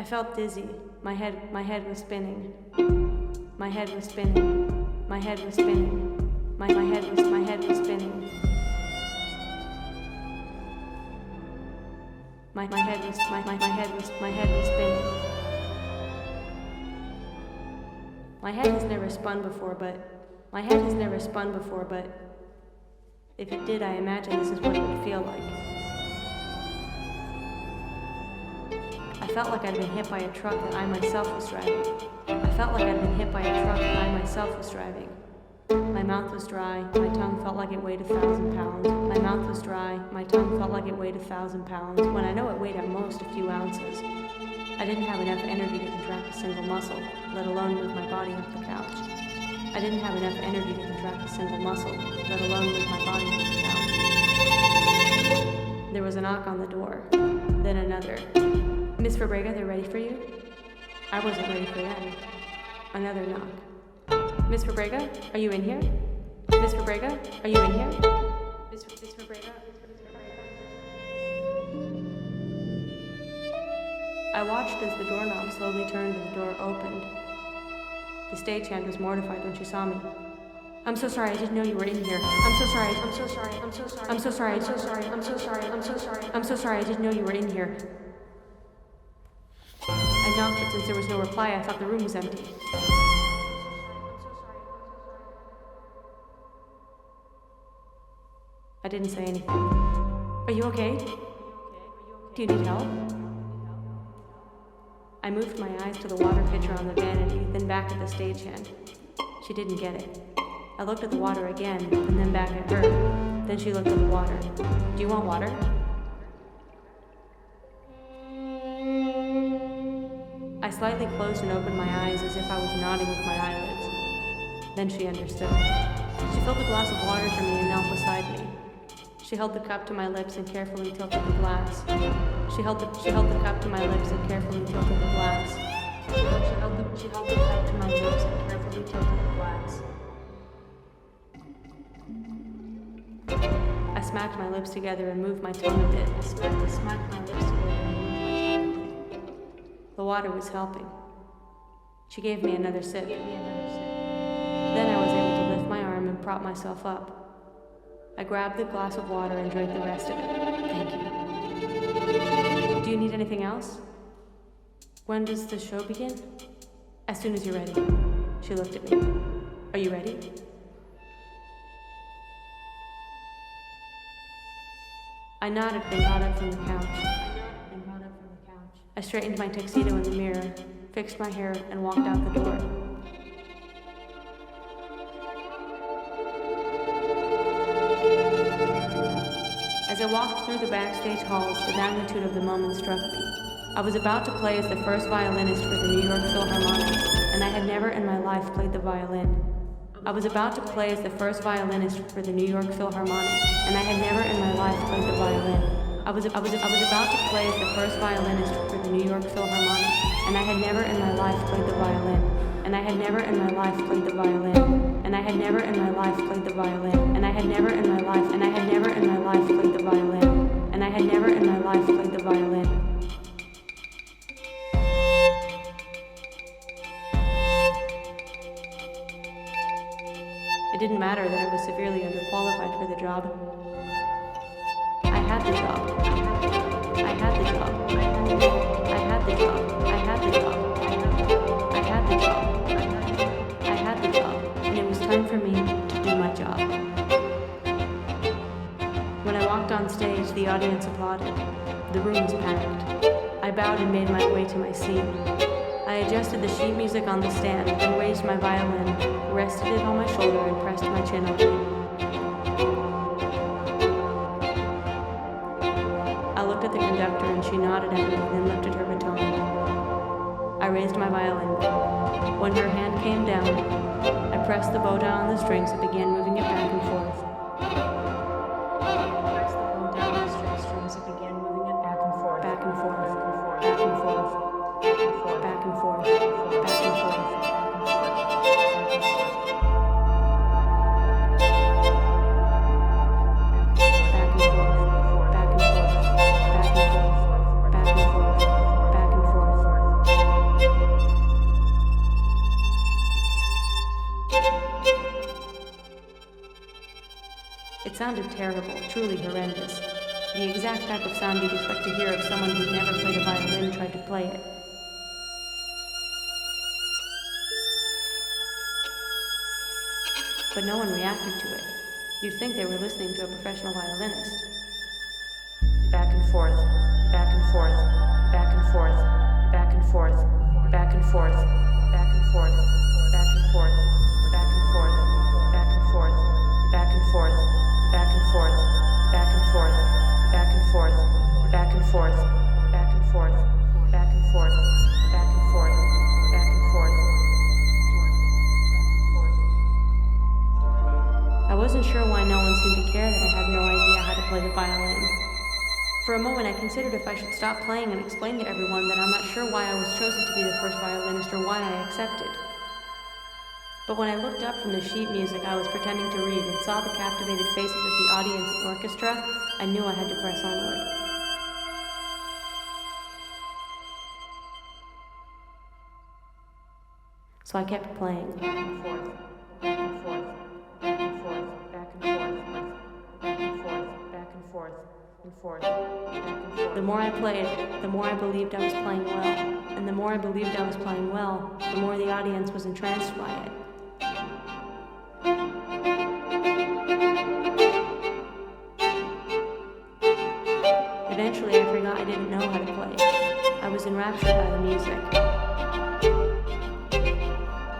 I felt dizzy. My head was spinning. My head was spinning. My head was spinning. My head was spinning. My head was spinning. My head was spinning. My head has never spun before, but if it did, I imagine this is what it would feel like. I felt like I'd been hit by a truck that I myself was driving. My mouth was dry, my tongue felt like it weighed 1,000 pounds. When I know it weighed at most a few ounces. I didn't have enough energy to contract a single muscle, let alone move my body off the couch. There was a knock on the door, then another. Miss Fabrega, they're ready for you? I wasn't ready for them. Another knock. Miss Fabrega, are you in here? Miss Fabrega, are you in here? Miss Fabrega? I watched as the doorknob slowly turned and the door opened. The stagehand was mortified when she saw me. I'm so sorry, I didn't know you were in here. I'm so sorry, I didn't know you were in here. I knocked, but since there was no reply, I thought the room was empty. I didn't say anything. Are you okay? Do you need help? I moved my eyes to the water pitcher on the vanity, then back at the stagehand. She didn't get it. I looked at the water again, and then back at her. Then she looked at the water. Do you want water? I slightly closed and opened my eyes as if I was nodding with my eyelids. Then she understood. She filled a glass of water for me and knelt beside me. She held the cup to my lips and carefully tilted the glass. She held the cup to my lips and carefully tilted the glass. I smacked my lips together and moved my tongue a bit. The water was helping. She gave me another sip. Then I was able to lift my arm and prop myself up. I grabbed the glass of water and drank the rest of it. Thank you. Do you need anything else? When does the show begin? As soon as you're ready. She looked at me. Are you ready? I nodded and got up from the couch. I straightened my tuxedo in the mirror, fixed my hair, and walked out the door. As I walked through the backstage halls, the magnitude of the moment struck me. I was about to play as the first violinist for the New York Philharmonic, and I had never in my life played the violin. I was about to play as the first violinist for the New York Philharmonic, and I had never in my life played the violin. I was about to play as the first violinist for the New York Philharmonic, and I had never in my life played the violin. And I had never in my life played the violin. And I had never in my life played the violin. And I had never in my life. And I had never in my life played the violin. And I had never in my life played the violin. It didn't matter that I was severely underqualified for the job. I had the job. I had the job. I had the job. I had the job. I had the job. I had the job. And it was time for me to do my job. When I walked on stage, the audience applauded. The room was packed. I bowed and made my way to my seat. I adjusted the sheet music on the stand, then raised my violin, rested it on my shoulder, and pressed my chin on it. I looked at the conductor and she nodded at me, then lifted her baton. I raised my violin. When her hand came down, I pressed the bow down on the strings and began moving it back and forth. Back and forth, back and forth, back and forth, back and forth, back and forth. Back and forth, back and forth, back and forth, back and forth, back and forth. It sounded terrible, truly horrendous. The exact type of sound you'd expect to hear if someone who'd never played a violin tried to play it. But no one reacted to it. You'd think they were listening to a professional violinist. Back and forth, back and forth, back and forth, back and forth, back and forth, back and forth, back and forth, back and forth, back and forth, back and forth, back and forth, back and forth, back and forth, back and forth, back and forth, back and forth, back and forth, back and forth. I wasn't sure why no one seemed to care that I had no idea how to play the violin. For a moment I considered if I should stop playing and explain to everyone that I'm not sure why I was chosen to be the first violinist or why I accepted. But when I looked up from the sheet music I was pretending to read and saw the captivated faces of the audience and orchestra, I knew I had to press onward. So I kept playing. Back and forth, back and forth, back and forth, back and forth, back and forth, back and forth, and forth, back and forth. The more I played, the more I believed I was playing well. And the more I believed I was playing well, the more the audience was entranced by it. Eventually I forgot I didn't know how to play. I was enraptured by the music.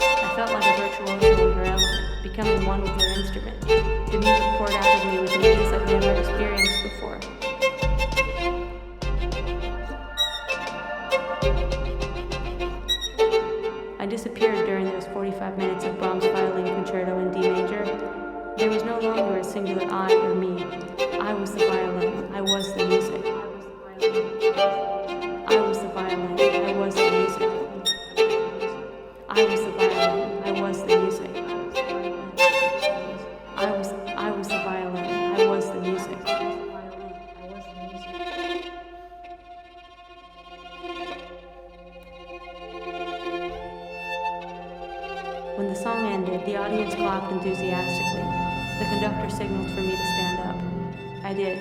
I felt like a virtuoso in her element, becoming one with her instrument. The music poured out of me with an ease I've never experienced before. I disappeared during those 45 minutes of Brahms Violin Concerto in D major. There was no longer a singular I or me. I was the violin. I was the music. I was the violin. I was the music. I was the violin. I was the music. I was the violin. I was the music. When the song ended, the audience clapped enthusiastically. The conductor signaled for me to stand up. I did.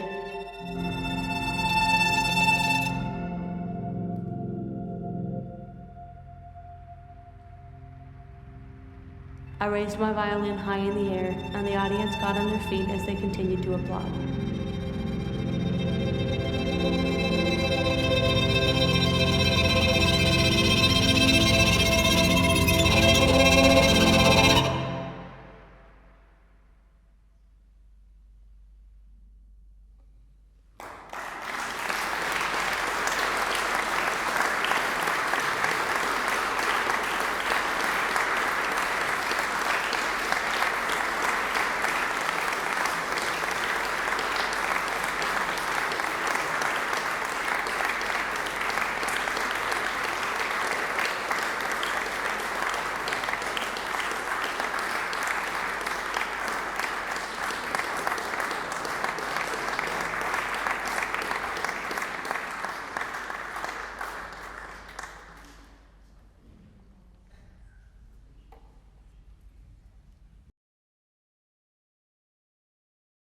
I raised my violin high in the air, and the audience got on their feet as they continued to applaud.